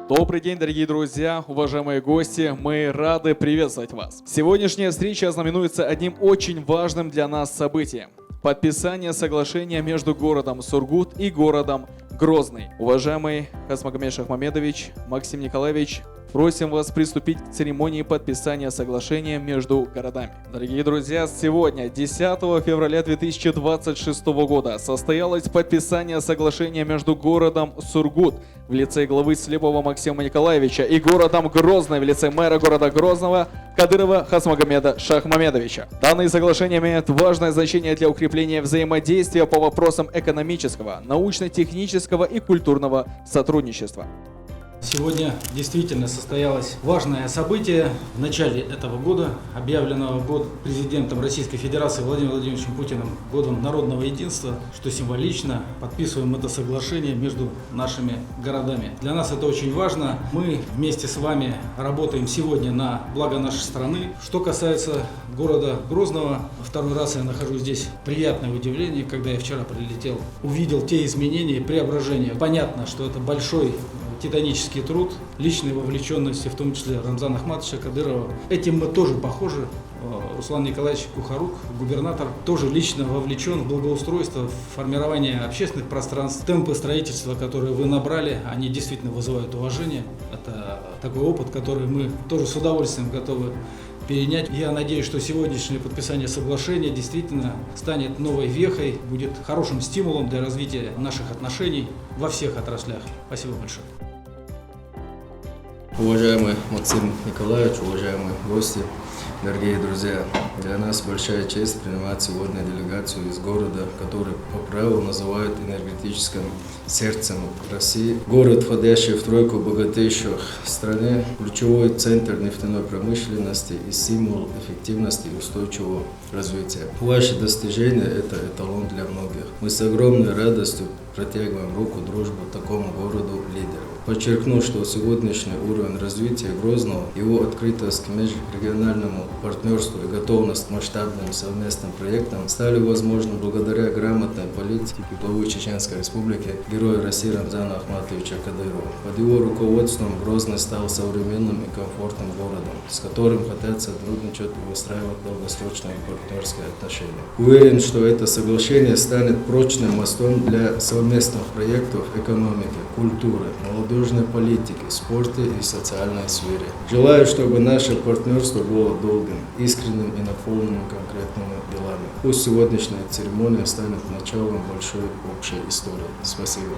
Добрый день, дорогие друзья, уважаемые гости, мы рады приветствовать вас. Сегодняшняя встреча знаменуется одним очень важным для нас событием – подписание соглашения между городом Сургут и городом Грозный. Уважаемый Хасмагомед Шахмамедович, Максим Николаевич, просим вас приступить к церемонии подписания соглашения между городами. Дорогие друзья, сегодня, 10 февраля 2026 года, состоялось подписание соглашения между городом Сургут в лице главы Слепого Максима Николаевича и городом Грозный в лице мэра города Грозного Кадырова Хасмагомеда Шахмамедовича. Данные соглашения имеют важное значение для укрепления взаимодействия по вопросам экономического, научно-технического и культурного сотрудничества. Сегодня действительно состоялось важное событие в начале этого года, объявленного президентом Российской Федерации Владимиром Владимировичем Путиным годом народного единства, что символично подписываем это соглашение между нашими городами. Для нас это очень важно. Мы вместе с вами работаем сегодня на благо нашей страны. Что касается города Грозного, второй раз я нахожусь здесь. Приятное удивление, когда я вчера прилетел, увидел те изменения и преображения. Понятно, что это большой титанический труд, личной вовлеченности, в том числе Рамзана Ахматовича Кадырова. Этим мы тоже похожи. Руслан Николаевич Кухарук, губернатор, тоже лично вовлечен в благоустройство, в формирование общественных пространств. Темпы строительства, которые вы набрали, они действительно вызывают уважение. Это такой опыт, который мы тоже с удовольствием готовы перенять. Я надеюсь, что сегодняшнее подписание соглашения действительно станет новой вехой, будет хорошим стимулом для развития наших отношений во всех отраслях. Спасибо большое. Уважаемый Максим Николаевич, уважаемые гости, дорогие друзья, для нас большая честь принимать сегодня делегацию из города, который по праву называют энергетическим сердцем России. Город, входящий в тройку богатейших в стране, ключевой центр нефтяной промышленности и символ эффективности и устойчивого развития. Ваши достижения – это эталон для многих. Мы с огромной радостью протягиваем руку дружбы такому городу-лидеру. Подчеркну, что сегодняшний уровень развития Грозного, его открытость к межрегиональному партнерству и готовность к масштабным совместным проектам стали возможны благодаря грамотной политике главы Чеченской Республики, героя России Рамзана Ахматовича Кадырова. Под его руководством Грозный стал современным и комфортным городом, с которым хотят сотрудничать и выстраивать долгосрочные партнерские отношения. Уверен, что это соглашение станет прочным мостом для совместных проектов экономики, культуры, молодежной политики, спорта и социальной сфере. Желаю, чтобы наше партнерство было долгим, искренним и наполненным конкретными делами. Пусть сегодняшняя церемония станет началом большой общей истории. Спасибо.